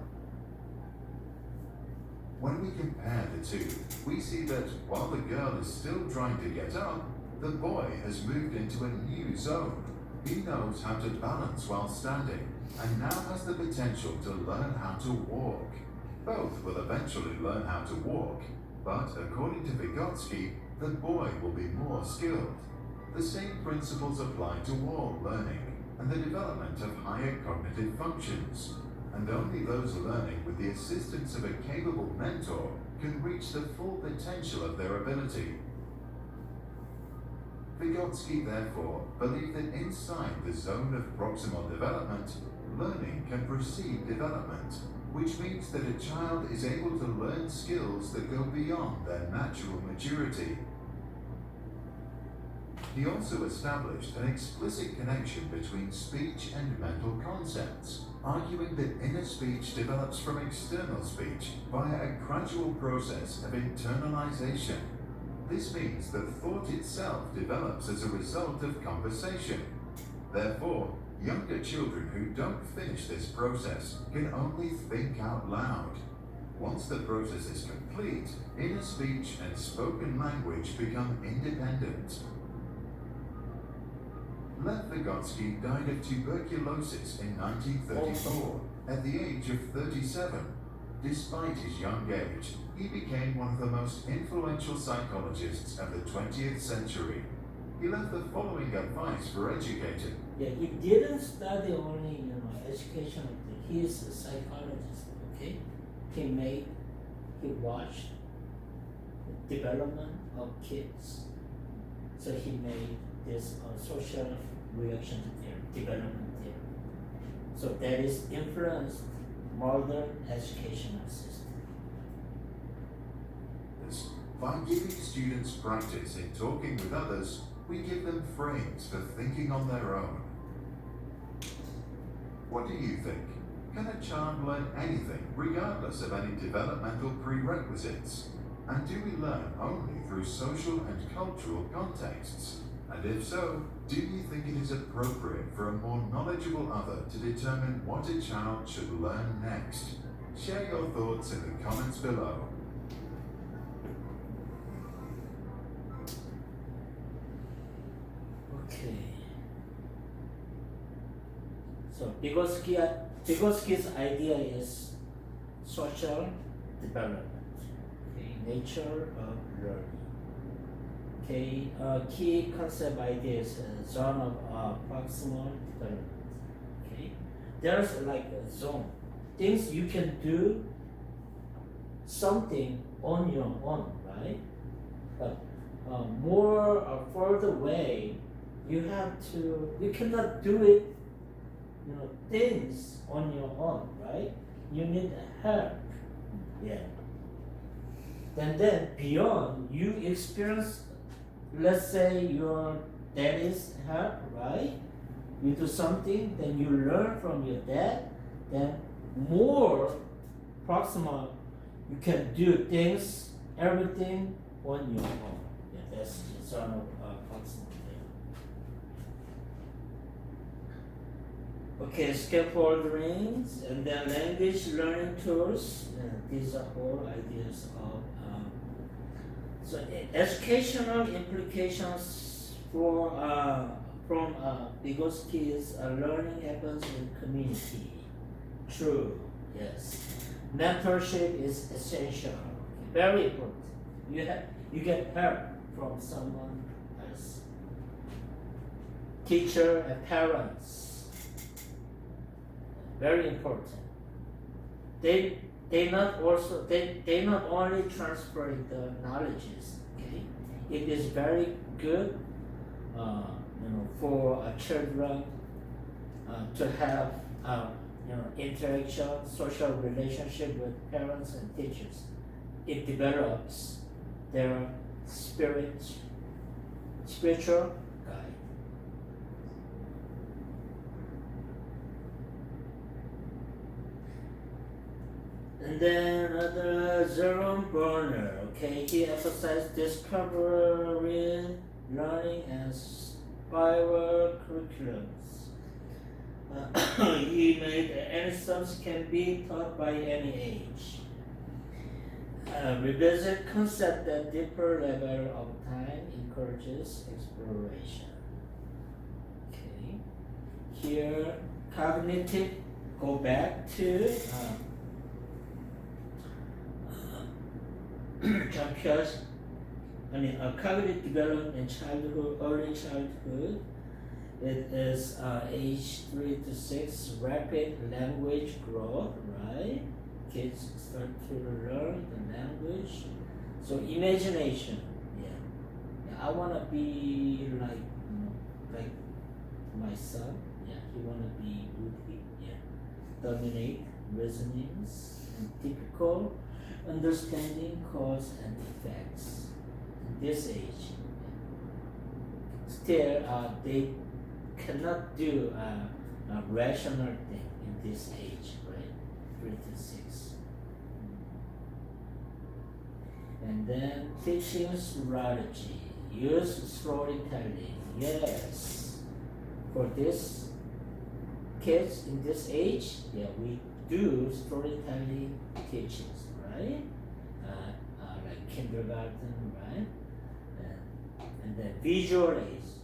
When we compare the two, we see that while the girl is still trying to get up, the boy has moved into a new zone. He knows how to balance while standing, and now has the potential to learn how to walk. Both will eventually learn how to walk, but according to Vygotsky, the boy will be more skilled. The same principles apply to all learning and the development of higher cognitive functions, and only those learning with the assistance of a capable mentor can reach the full potential of their ability. Vygotsky therefore believed that inside the zone of proximal development, learning can precede development, which means that a child is able to learn skills that go beyond their natural maturity. He also established an explicit connection between speech and mental concepts, arguing that inner speech develops from external speech via a gradual process of internalization. This means that thought itself develops as a result of conversation. Therefore, younger children who don't finish this process can only think out loud. Once the process is complete, inner speech and spoken language become independent. Lev Vygotsky died of tuberculosis in 1934 at the age of 37, Despite his young age, he became one of the most influential psychologists of the 20th century. He left the following advice for educating. Yeah, he didn't study only education. He is a psychologist. Okay, he watched the development of kids. So he made this social reaction theory, development theory. So that is influenced modern educational system. By giving students practice in talking with others, we give them frames for thinking on their own. What do you think? Can a child learn anything regardless of any developmental prerequisites? And do we learn only through social and cultural contexts? And if so, do you think it is appropriate for a more knowledgeable other to determine what a child should learn next? Share your thoughts in the comments below. Okay. So Vygotsky's idea is social development. Okay, nature of learning. Okay, key concept idea is zone of proximal development. Okay, there's like a zone, things you can do something on your own, right? But more further away, you cannot do it, things on your own, right? You need help, yeah. And then beyond, you experience, let's say your daddy's help, right? You do something, then you learn from your dad, then more proximal, you can do things, everything on your own. Yeah, that's the sort of proximal thing. Okay, scaffoldings, and then language learning tools. These are all ideas of so educational implications for from Vygotsky's learning happens in community. True, yes. Mentorship is essential, very important. You get help from someone else. Teacher and parents, very important. They not only transfer the knowledges. Okay, it is very good, for children to have interaction, social relationship with parents and teachers. It develops their spiritual guide. And then Jerome Bronner, okay, he emphasized discovery, learning, and spiral curriculums. He made any subject can be taught by any age. Revisit concept at deeper level of time encourages exploration. Okay, here cognitive, go back to Jean-Pierre's, cognitive development in childhood, early childhood. It is age 3 to 6, rapid language growth, right? Kids start to learn the language. So imagination, yeah. I wanna be like my son. Yeah, he wanna be Buddhi. Yeah, dominate reasonings and typical understanding cause and effects. In this age, still they cannot do a rational thing in this age, right? 3 to 6. And then teaching strategy, use storytelling. Yes, for this kids in this age, yeah, we do storytelling teachings, right? Like kindergarten, right? And then visualize.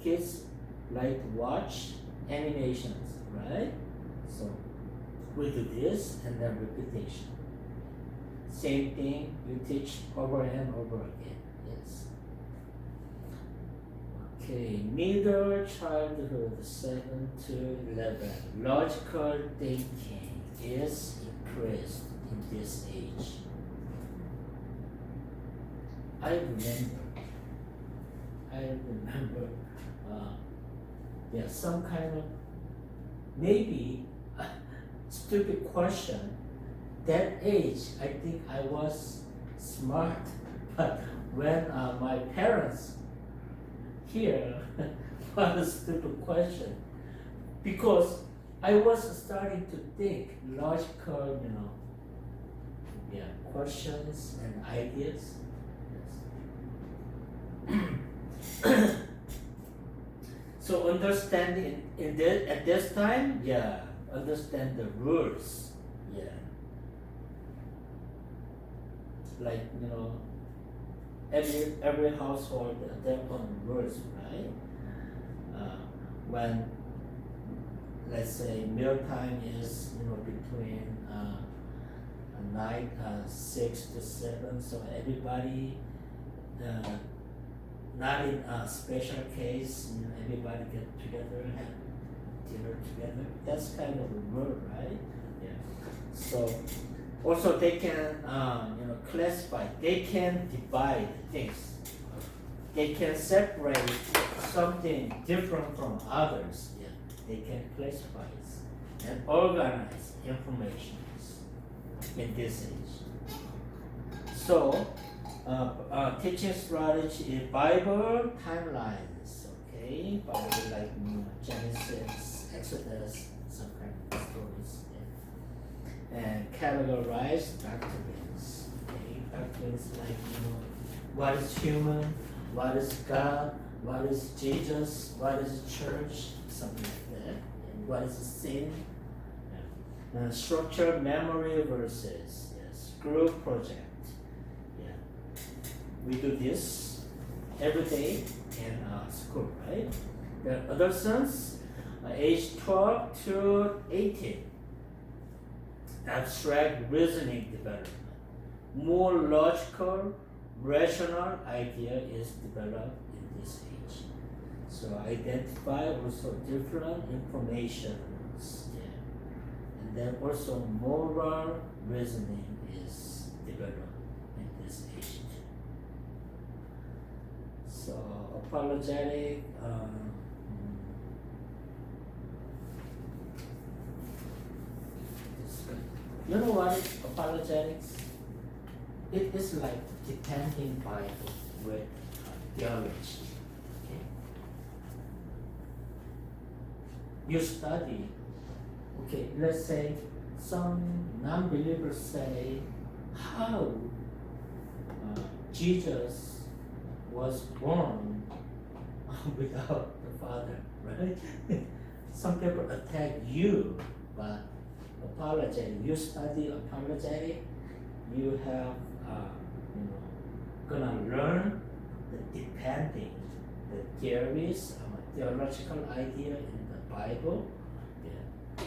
Kids like to watch animations, right? So we do this and then repetition. Same thing you teach over and over again. Yes. Okay, middle childhood 7 to 11. Logical thinking is increased in this age. I remember, some kind of maybe stupid question. That age, I think I was smart, but when my parents hear what a stupid question, because I was starting to think logical, questions and ideas. Yes. So understanding at this time, understand the rules, like every household their own rules, right? When let's say meal time is between night 6 to 7, so everybody not in a special case, everybody get together and have dinner together. That's kind of a rule, right? Yeah. So also they can classify, they can divide things. They can separate something different from others. Yeah. They can classify it and organize information in this age. So teaching strategy is Bible timelines, okay? Bible like Genesis, Exodus, some kind of stories. Yeah. And categorize doctrines. Okay? Doctrines like what is human, what is God, what is Jesus, what is church, something like that. And what is sin? Yeah. Structured memory verses, yes. Group project. We do this every day in school, right? The adolescents, age 12 to 18, abstract reasoning development. More logical, rational idea is developed in this age. So identify also different informations, and then also moral reasoning is developed in this age. So apologetic, you know what is apologetics? It is like defending Bible with theology. Okay? You study, okay, let's say some non-believers say how Jesus was born without the Father, right? Some people attack you, but apologetic. You study apologetic, you have, gonna learn the depending the theories, theological idea in the Bible. Yeah.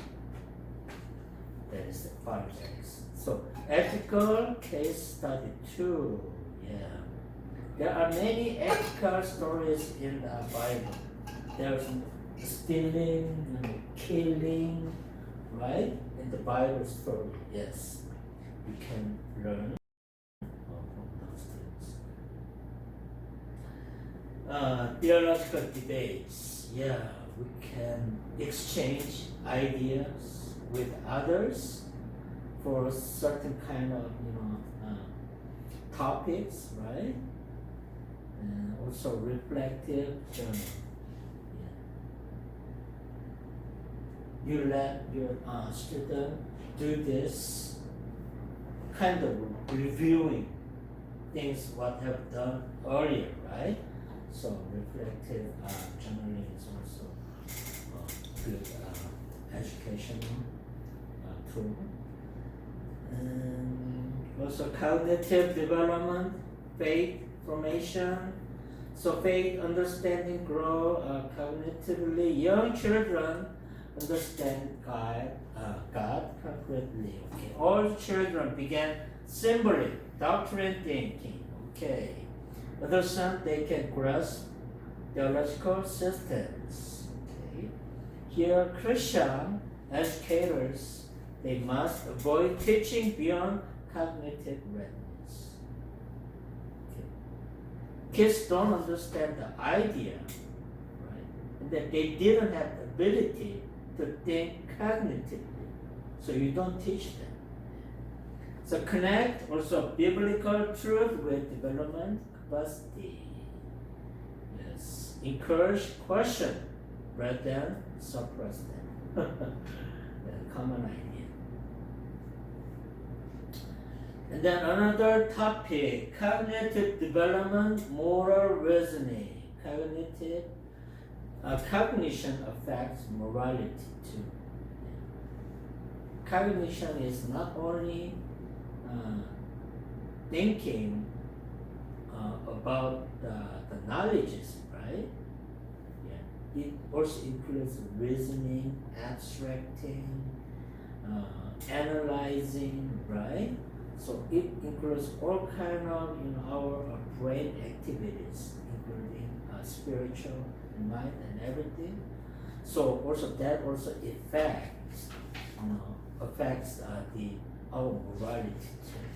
That is apologetics. So ethical case study 2. Yeah. There are many ethical stories in the Bible. There's stealing, killing, right? In the Bible story, yes. You can learn from those things. Theological debates, we can exchange ideas with others for certain kind of, topics, right? And also reflective journal. You let your student do this kind of reviewing things what have done earlier, right? So reflective journaling is also good educational tool. And also cognitive development, faith formation. So faith, understanding, grow cognitively. Young children understand God God concretely. Okay, all children began symbolic doctrine thinking. Okay, understand they can grasp theological systems. Okay, here Christian educators, they must avoid teaching beyond cognitive readiness. Okay. Kids don't understand the idea, right? And that they didn't have the ability to think cognitively, so you don't teach them. So connect also biblical truth with development capacity. Yes, encourage question rather than suppress them. Common idea. And then another topic, cognitive development, moral reasoning. Cognition affects morality too. Cognition is not only thinking about the knowledges, right? Yeah. It also includes reasoning, abstracting, analyzing, right? So it includes all kind of our brain activities, including spiritual and mind and everything. So also that also affects our morality too.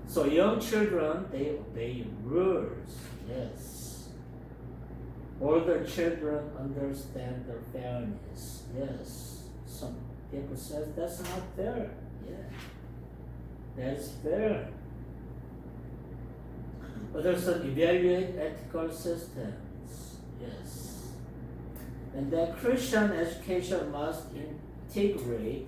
So young children, they obey rules. Yes. Older children understand their fairness. Yes. Some people say that's not fair. Yeah. That's fair. Others evaluate ethical systems. Yes. And then Christian education must integrate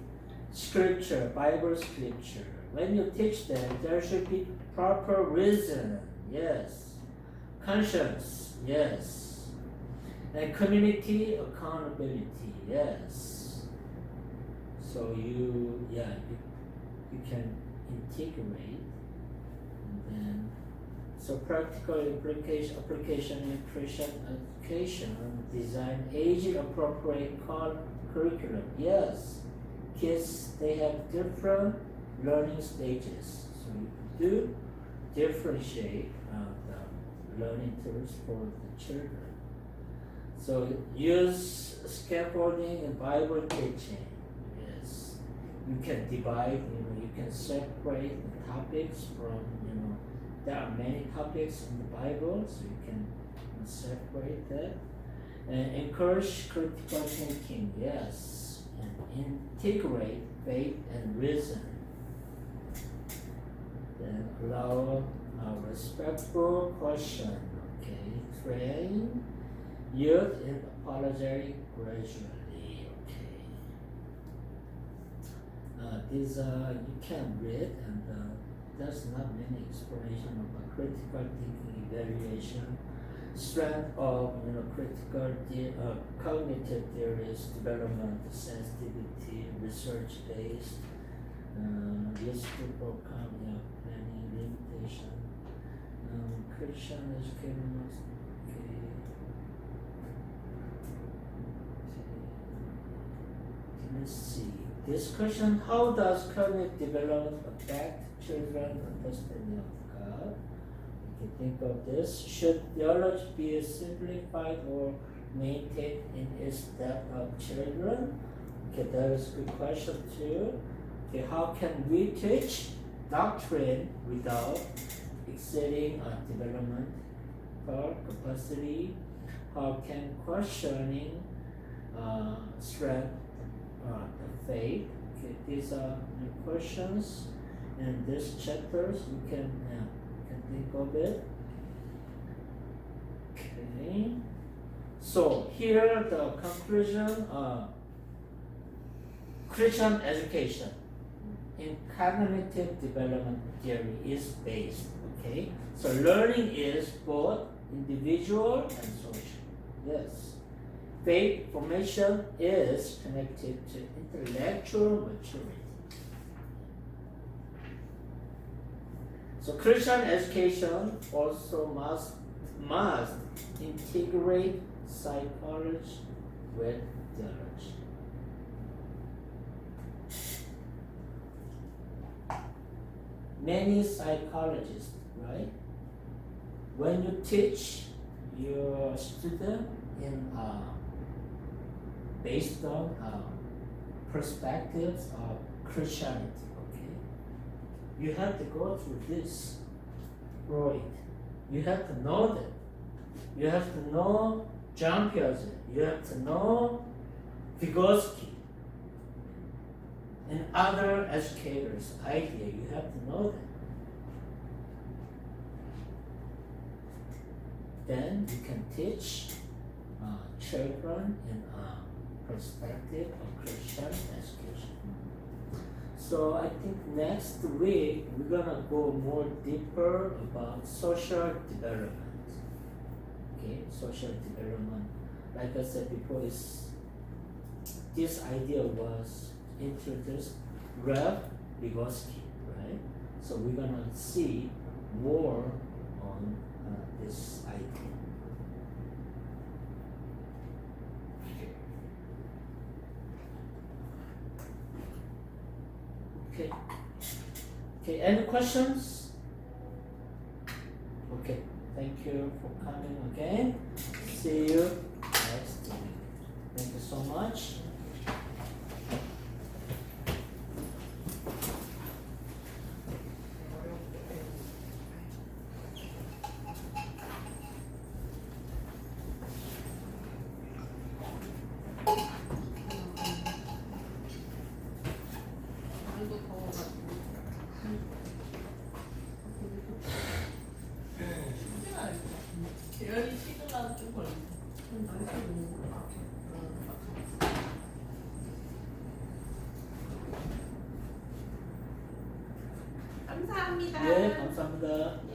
scripture, Bible scripture. When you teach them, there should be proper reason. Yes. Conscience. Yes. And community accountability. Yes. So you can integrate, and then so practical application in Christian education, design age appropriate curriculum. Yes, kids, they have different learning stages, so you do differentiate the learning tools for the children. So use scaffolding and Bible teaching. Yes, you can divide. You can separate the topics from. There are many topics in the Bible, so you can separate that. And encourage critical thinking. Yes, and integrate faith and reason. Then allow a respectful question. Okay, train youth in apologetic gradually. Okay. These you can read, and there's not many explanation about critical thinking evaluation, strength of critical cognitive theories, development, sensitivity, research based, useful for planning, limitation, Christian education must Let's see. This question: how does cognitive development affect children's understanding of God? You can think of this. Should theology be simplified or maintained in its depth of children? Okay, that is a good question too. Okay, how can we teach doctrine without exceeding development capacity? How can questioning strength the faith? Okay, these are the questions in these chapters. You can think of it. Okay. So here the conclusion: Christian education in cognitive development theory is based. Okay. So learning is both individual and social. Yes. Faith formation is connected to intellectual maturity. So Christian education also must integrate psychology, with theology. Many psychologists, right? When you teach your student in based on perspectives of Christianity, okay? You have to go through this, Freud. You have to know that. You have to know John Piaget. You have to know Vygotsky and other educators' idea. You have to know that. Then you can teach children in a perspective of Christian education. So I think next week we're gonna go more deeper about social development. Okay, social development. Like I said before, this idea was introduced Rev Vygotsky, right? So we're gonna see more on this idea. Okay. Okay, any questions? Okay, thank you for coming again. See you next week. Thank you so much. 대열이 식으려면 좀 걸려. 감사합니다. 네, 감사합니다.